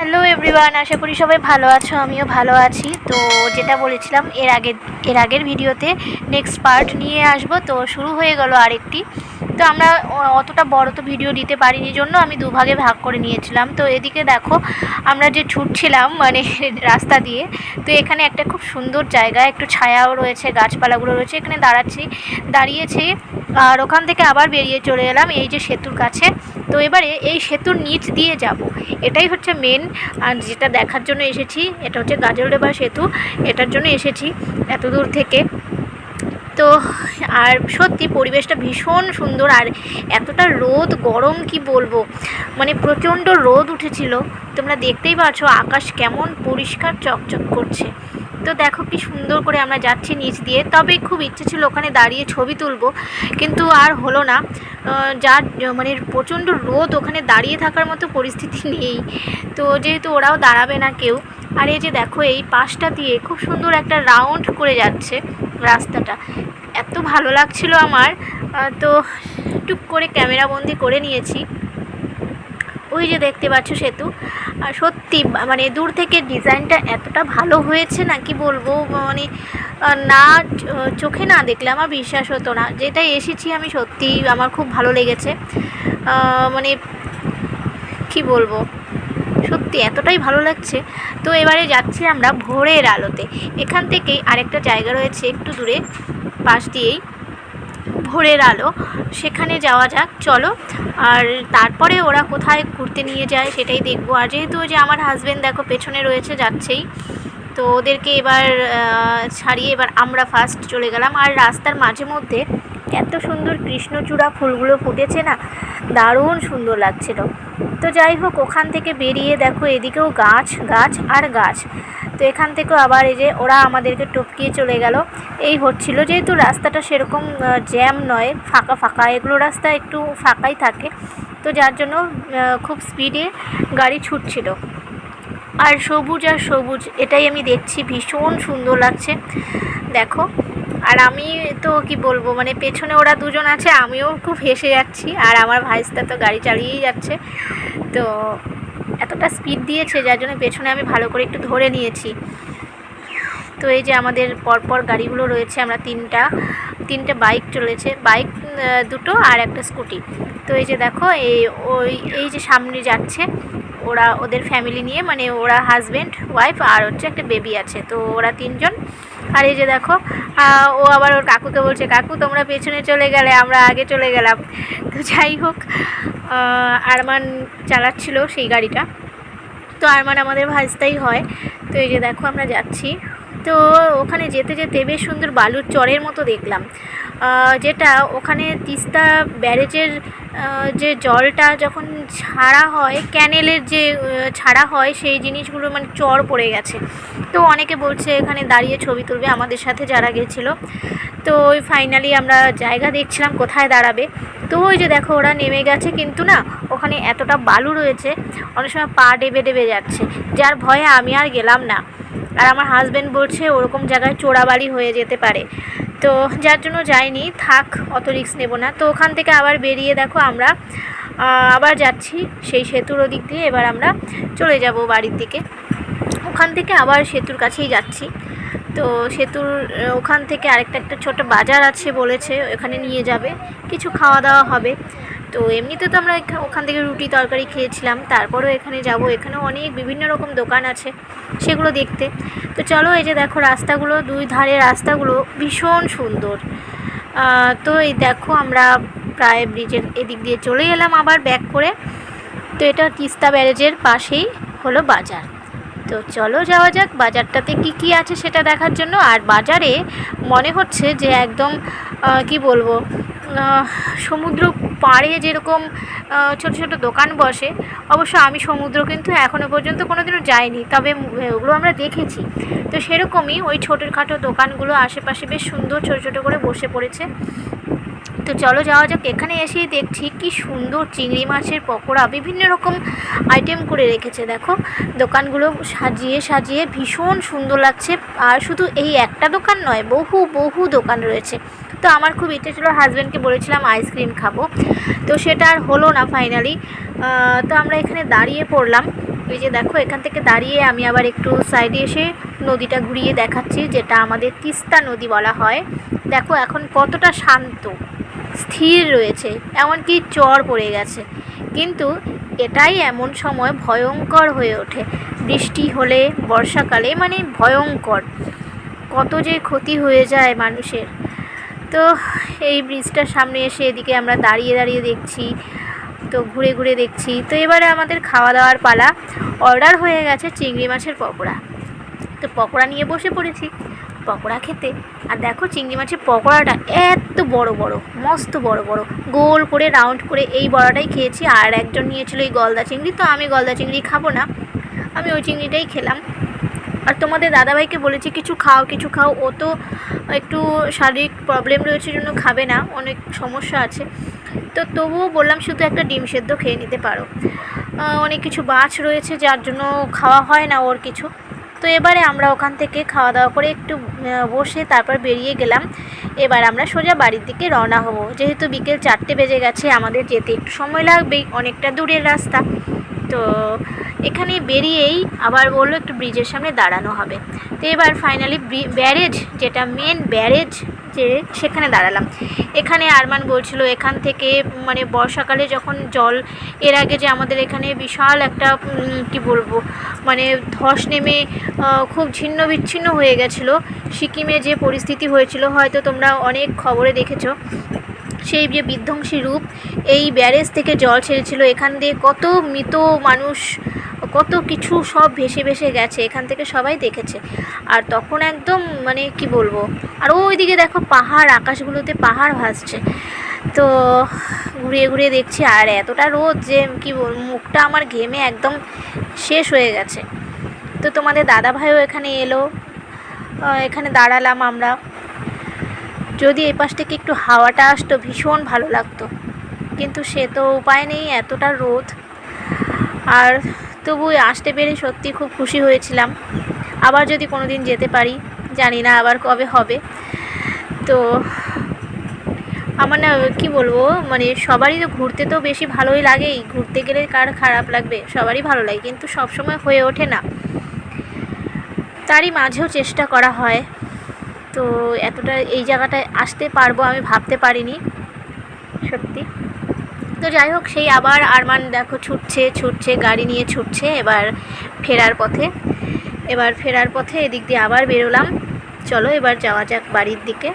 Hello everyone, আশা করি সবাই ভালো আছো। আমিও ভালো আছি। তো যেটা বলেছিলাম এর আগের ভিডিওতে নেক্সট পার্ট নিয়ে আসবো, তো শুরু হয়ে গেল আরেকটি। তো আমরা অতটা বড় তো ভিডিও দিতে পারিনি জন্য আমি দুভাগে ভাগ করে নিয়েছিলাম। তো এদিকে দেখো আমরা যে ছুটছিলাম মানে রাস্তা দিয়ে, তো এখানে একটা খুব সুন্দর জায়গা, একটু ছায়াও রয়েছে, গাছপালাগুলো রয়েছে, এখানে দাঁড়িয়েছি। আর ওখান থেকে আবার বেরিয়ে চলে এলাম এই যে সেতুর কাছে। তো এবারে এই সেতুর নিচ দিয়ে যাব, এটাই হচ্ছে মেন। আর যেটা দেখার জন্য এসেছি, এটা হচ্ছে গাজলডোবা সেতু, এটার জন্য এসেছি এত দূর থেকে। তো আর সত্যি পরিবেশটা ভীষণ সুন্দর, আর এতটা রোদ গরম কি বলবো, মানে প্রচণ্ড রোদ উঠেছিল। তোমরা দেখতেই পাচ্ছ আকাশ কেমন পরিষ্কার চকচক করছে। তো দেখো কি সুন্দর করে আমরা যাচ্ছি নিচ দিয়ে। তবে খুব ইচ্ছে ছিল ওখানে দাঁড়িয়ে ছবি তুলবো, কিন্তু আর হলো না। যার মানে প্রচণ্ড রোদ, ওখানে দাঁড়িয়ে থাকার মতো পরিস্থিতি নেই। তো যেহেতু ওরাও দাঁড়াবে না কেউ। আর এই যে দেখো এই পাশটা দিয়ে খুব সুন্দর একটা রাউন্ড করে যাচ্ছে রাস্তাটা, এত ভালো লাগছিল আমার। তো টুক করে ক্যামেরা বন্দি করে নিয়েছি। ওই যে দেখতে পাচ্ছ সেতু, আর সত্যি মানে দূর থেকে ডিজাইনটা এতটা ভালো হয়েছে না কি বলবো, মানে না চোখে না দেখলে আমার বিশ্বাস হতো না। যেটা এসেছি আমি, সত্যি আমার খুব ভালো লেগেছে। মানে কি বলবো, সত্যি এতটাই ভালো লাগছে। তো এবারে যাচ্ছি আমরা ভোরের আলোতে। এখান থেকেই আরেকটা জায়গা রয়েছে একটু দূরে, পাশ দিয়েই ভোরের আলো, সেখানে যাওয়া যাক চলো। আর তারপরে ওরা কোথায় ঘুরতে নিয়ে যায় সেটাই দেখবো। আর যেহেতু ওই যে আমার হাজব্যান্ড দেখো পেছনে রয়েছে, যাচ্ছেই, তো ওদেরকে এবার ছাড়িয়ে এবার আমরা ফার্স্ট চলে গেলাম। আর রাস্তার মাঝে মধ্যে এত সুন্দর কৃষ্ণচূড়া ফুলগুলো ফুটেছে না, দারুণ সুন্দর লাগছিল। তো যাই হোক, ওখান থেকে বেরিয়ে দেখো এদিকেও গাছ গাছ আর গাছ। তো এখান থেকেও আবার এই যে ওরা আমাদেরকে টপকিয়ে চলে গেল। এই হচ্ছিল, যেহেতু রাস্তাটা সেরকম জ্যাম নয়, ফাঁকা ফাঁকা, এগুলো রাস্তা একটু ফাঁকাই থাকে, তো যার জন্য খুব স্পিডে গাড়ি ছুটছিল। আর সবুজ আর সবুজ, এটাই আমি দেখছি, ভীষণ সুন্দর লাগছে দেখো। আর আমি তো কি বলবো, মানে পেছনে ওরা দুজন আছে, আমিও খুব হেসে যাচ্ছি। আর আমার ভাইস্তা তো গাড়ি চালিয়েই যাচ্ছে, তো এতটা স্পিড দিয়েছে যার জন্য পেছনে আমি ভালো করে একটু ধরে নিয়েছি। তো এই যে আমাদের পরপর গাড়িগুলো রয়েছে, আমরা তিনটে বাইক চলেছে, বাইক দুটো আর একটা স্কুটি। তো এই যে দেখো এই যে সামনে যাচ্ছে ওরা, ওদের ফ্যামিলি নিয়ে, মানে ওরা হাজব্যান্ড ওয়াইফ আর হচ্ছে একটা বেবি আছে, তো ওরা তিনজন। আর এই যে দেখো ও আবার ওর কাকুকে বলছে, কাকু তোমরা পেছনে চলে গেলে, আমরা আগে চলে গেলাম। তো যাই হোক, আরমান চালাচ্ছিল সেই গাড়িটা, তো আরমান আমাদের ভাজতাই হয়। তো এই যে দেখো আমরা যাচ্ছি। তো ওখানে যেতে যেতে বেশ সুন্দর বালুর চরের মতো দেখলাম, যেটা ওখানে তিস্তা ব্যারেজের যে জলটা যখন ছাড়া হয়, ক্যানেলের যে ছাড়া হয়, সেই জিনিসগুলো মানে চর পড়ে গেছে। তো অনেকে বলছে এখানে দাঁড়িয়ে ছবি তুলবে, আমাদের সাথে যারা গেছিলো। তো ওই ফাইনালি আমরা জায়গা দেখছিলাম কোথায় দাঁড়াবে। তো ওই যে দেখো ওরা নেমে গেছে, কিন্তু না ওখানে এতটা বালু রয়েছে, অনেক সময় পা ডেবে ডেবে যাচ্ছে, যার ভয়ে আমি আর গেলাম না। আর আমার হাজব্যান্ড বলছে ওরকম জায়গায় চোরাবালি হয়ে যেতে পারে, তো যার জন্য যাইনি, থাক অত রিস্ক নেব না। তো ওখান থেকে আবার বেরিয়ে দেখো আমরা আবার যাচ্ছি সেই সেতুর ওদিক দিয়ে। এবার আমরা চলে যাব বাড়ির দিকে, ওখান থেকে আবার সেতুর কাছেই যাচ্ছি। তো সেতুর ওখান থেকে একটা ছোট বাজার আছে বলেছে, ওখানে নিয়ে যাবে, কিছু খাওয়া দাওয়া হবে। তো এমনিতে তো আমরা ওখান থেকে রুটি তরকারি খেয়েছিলাম, তারপরেও এখানে যাব, এখানেও অনেক বিভিন্ন রকম দোকান আছে, সেগুলো দেখতে। তো চলো, এই যে দেখো রাস্তাগুলো, দুই ধারে রাস্তাগুলো ভীষণ সুন্দর। তো এই দেখো আমরা প্রায় ব্রিজের এদিক দিয়ে চলে এলাম আবার ব্যাক করে। তো এটা তিস্তা ব্যারেজের পাশেই হলো বাজার। তো চলো যাওয়া যাক বাজারটাতে কি আছে সেটা দেখার জন্য। আর বাজারে মনে হচ্ছে যে একদম কি বলবো, সমুদ্র পাড়ে যেরকম ছোট ছোট দোকান বসে, অবশ্য আমি সমুদ্র কিন্তু এখনও পর্যন্ত কোনোদিনও যাইনি, তবে ওগুলো আমরা দেখেছি। তো সেরকমই ওই ছোটোখাটো দোকানগুলো আশেপাশে বেশ সুন্দর ছোটো ছোটো করে বসে পড়েছে। তো চলো যাওয়া যাক। এখানে এসেই দেখছি কি সুন্দর চিংড়ি মাছের পকোড়া, বিভিন্ন রকম আইটেম করে রেখেছে দেখো, দোকানগুলো সাজিয়ে সাজিয়ে ভীষণ সুন্দর লাগছে। আর শুধু এই একটা দোকান নয়, বহু বহু দোকান রয়েছে, তো আমার খুব ইচ্ছে ছিল, হাজব্যান্ডকে বলেছিলাম আইসক্রিম খাবো, তো সেটা আর হলো না ফাইনালি। তো আমরা এখানে দাঁড়িয়ে পড়লাম। এই যে দেখো, এখান থেকে দাঁড়িয়ে আমি আবার একটু সাইডে এসে নদীটা ঘুরিয়ে দেখাচ্ছি, যেটা আমাদের তিস্তা নদী বলা হয়। দেখো এখন কতটা শান্ত স্থির রয়েছে, এমনকি চর পড়ে গেছে। কিন্তু এটাই এমন সময় ভয়ঙ্কর হয়ে ওঠে, বৃষ্টি হলে, বর্ষাকালে, মানে ভয়ঙ্কর, কত যে ক্ষতি হয়ে যায় মানুষের। তো এই ব্রিজটার সামনে এসে এদিকে আমরা দাঁড়িয়ে দাঁড়িয়ে দেখছি, তো ঘুরে ঘুরে দেখছি। তো এবারে আমাদের খাওয়া দাওয়ার পালা। অর্ডার হয়ে গেছে চিংড়ি মাছের পকোড়া, তো পকোড়া নিয়ে বসে পড়েছি পকোড়া খেতে। আর দেখো চিংড়ি মাছের পকোড়াটা এত বড় বড়, মস্ত বড় বড়, গোল করে রাউন্ড করে এই বড়াটাই খেয়েছি। আর একজন নিয়েছিল এই গলদা চিংড়ি, তো আমি গলদা চিংড়ি খাবো না, আমি ওই চিংড়িটাই খেলাম। আর তোমাদের দাদাভাইকে বলেছি কিছু খাও কিছু খাও, ও তো একটু শারীরিক প্রবলেম রয়েছে জন্য খাবে না, অনেক সমস্যা আছে। তো তবুও বললাম শুধু একটা ডিম সেদ্ধ খেয়ে নিতে পারো, অনেক কিছু বাছ রয়েছে যার জন্য খাওয়া হয় না ওর কিছু। তো এবারে আমরা ওখান থেকে খাওয়া দাওয়া করে একটু বসে তারপর বেরিয়ে গেলাম। এবার আমরা সোজা বাড়ির দিকে রওনা হব, যেহেতু বিকেল 4টে বেজে গেছে, আমাদের যেতে একটু সময় লাগবেই, অনেকটা দূরের রাস্তা। তো এখানে বেরিয়েই আবার বললো একটু ব্রিজের সামনে দাঁড়ানো হবে। তো এবার ফাইনালি ব্যারেজ, যেটা মেন ব্যারেজ, যে সেখানে দাঁড়ালাম। এখানে আরমান বলছিল এখান থেকে, মানে বর্ষাকালে যখন জল, এর আগে যে আমাদের এখানে বিশাল একটা কি বলবো, মানে ধস নেমে খুব ছিন্ন বিচ্ছিন্ন হয়ে গেছিলো, সিকিমে যে পরিস্থিতি হয়েছিল হয়তো তোমরা অনেক খবরে দেখেছো, সেই যে বিধ্বংসী রূপ এই ব্যারেজ থেকে জল ছেড়েছিল, এখান দিয়ে কত মৃত মানুষ, কত কিছু সব ভেসে ভেসে গেছে, এখান থেকে সবাই দেখেছে। আর তখন একদম মানে কি বলবো, আর ওইদিকে দেখো পাহাড়, আকাশগুলোতে পাহাড় ভাসছে। তো ঘুরিয়ে ঘুরিয়ে দেখছি, আর এতটা রোদ যে কি বলবো, মুখটা আমার ঘেমে একদম শেষ হয়ে গেছে। তো তোমাদের দাদা ভাইও এখানে এলো, এখানে দাঁড়ালাম আমরা। যদি এই পাশ থেকে একটু হাওয়াটা আসতো ভীষণ ভালো লাগতো, কিন্তু সে তো উপায় নেই, এতটা রোদ। আর তবু আসতে পেরে সত্যি খুব খুশি হয়েছিলাম। আবার যদি কোনো দিন যেতে পারি, জানি না আবার কবে হবে। তো আমার না কী বলবো, মানে সবারই তো ঘুরতে তো বেশি ভালোই লাগেই, ঘুরতে গেলে কার খারাপ লাগবে, সবারই ভালো লাগে, কিন্তু সব সময় হয়ে ওঠে না, তারই মাঝেও চেষ্টা করা হয়। তো এতটা এই জায়গাটায় আসতে পারবো আমি ভাবতে পারিনি সত্যি। তো যাই হোক, সেই আবার আরমান দেখো ছুটছে ছুটছে, গাড়ি নিয়ে ছুটছে এবার ফেরার পথে এদিক দিয়ে আবার বেরোলাম। চলো এবার যাওয়া যাক বাড়ির দিকে।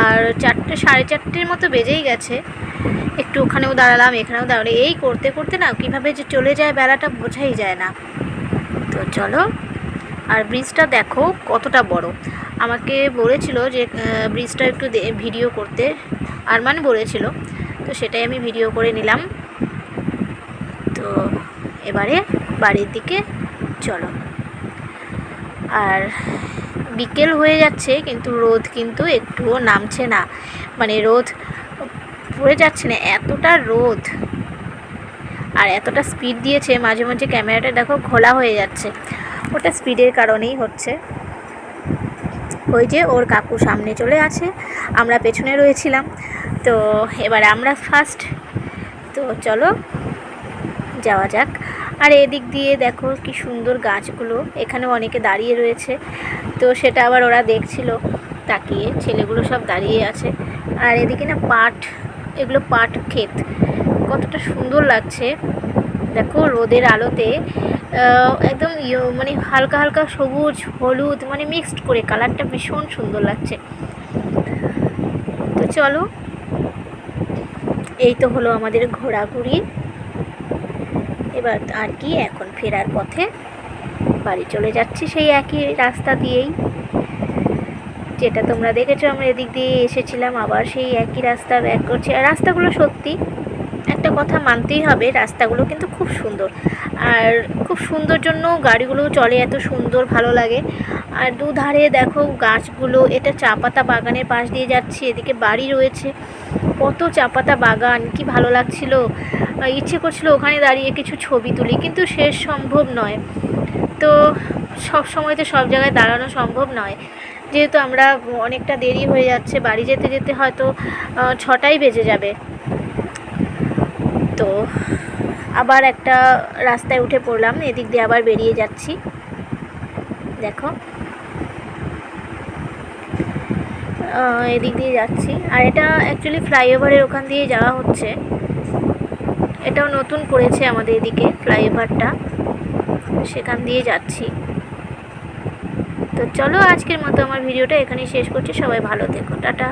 আর 4টে, 4:30 মতো বেজেই গেছে। একটু ওখানেও দাঁড়ালাম, এখানেও দাঁড়ালাম, এই করতে করতে না কীভাবে যে চলে যায় বেলাটা বোঝাই যায় না। তো চলো। আর ব্রিজটা দেখো কতটা বড়, আমাকে বলেছিল যে ব্রিজটা একটু ভিডিও করতে, আরমান বলেছিল, তো সেটাই আমি ভিডিও করে নিলাম। তো এবারে বাড়ির দিকে চলো। আর বিকেল হয়ে যাচ্ছে কিন্তু রোদ কিন্তু একটুও নামছে না, মানে রোদ পড়ে যাচ্ছে না, এতটা রোদ আর এতটা স্পিড দিয়েছে, মাঝে মাঝে ক্যামেরাটা দেখো ঘোলা হয়ে যাচ্ছে, ওটা স্পিডের কারণেই হচ্ছে। ওই যে ওর কাকু সামনে চলে আছে, আমরা পেছনে রয়েছিলাম। তো এবার আমরা ফার্স্ট, তো চলো যাওয়া যাক। আর এদিক দিয়ে দেখো কি সুন্দর গাছগুলো, এখানেও অনেকে দাঁড়িয়ে রয়েছে, তো সেটা আবার ওরা দেখছিল তাকিয়ে, ছেলেগুলো সব দাঁড়িয়ে আছে। আর এদিকে না পাট, এগুলো পাট ক্ষেত, কতটা সুন্দর লাগছে দেখো রোদের আলোতে, একদম মানে হালকা হালকা সবুজ হলুদ, মানে মিক্সড করে কালারটা ভীষণ সুন্দর লাগছে। তো চলো, এই তো হলো আমাদের ঘোরাঘুরি। এবার আর কি, এখন ফেরার পথে বাড়ি চলে যাচ্ছি সেই একই রাস্তা দিয়েই, যেটা তোমরা দেখেছো আমরা এদিক দিয়ে এসেছিলাম, আবার সেই একই রাস্তা ব্যাক করছি। আর রাস্তাগুলো সত্যি একটা কথা মানতেই হবে, রাস্তাগুলো কিন্তু খুব সুন্দর, আর খুব সুন্দর জন্য গাড়িগুলো চলে এত সুন্দর, ভালো লাগে। আর দুধারে দেখো গাছগুলো, এটা চা পাতা বাগানের পাশ দিয়ে যাচ্ছি, এদিকে বাড়ি রয়েছে, কত চা পাতা বাগান, কি ভালো লাগছিল। ইচ্ছে করছিল ওখানে দাঁড়িয়ে কিছু ছবি তুলি, কিন্তু শেষ সম্ভব নয়, তো সব সময় তো সব জায়গায় দাঁড়ানো সম্ভব নয়। যেহেতু আমরা অনেকটা দেরি হয়ে যাচ্ছে, বাড়ি যেতে যেতে হয়তো 6টাই বেজে যাবে। তো আবার একটা রাস্তায় উঠে পড়লাম, এদিক দিয়ে আবার বেরিয়ে যাচ্ছি। দেখো এদিক দিয়ে যাচ্ছি, আর এটা অ্যাকচুয়ালি ফ্লাইওভারের ওখান দিয়ে যাওয়া হচ্ছে। এটাও নতুন করেছে আমাদের এদিকে ফ্লাইওভারটা, সেখান দিয়ে যাচ্ছি। তো চলো আজকের মতো আমার ভিডিওটা এখানেই শেষ করছি। সবাই ভালো থেকো, টাটা।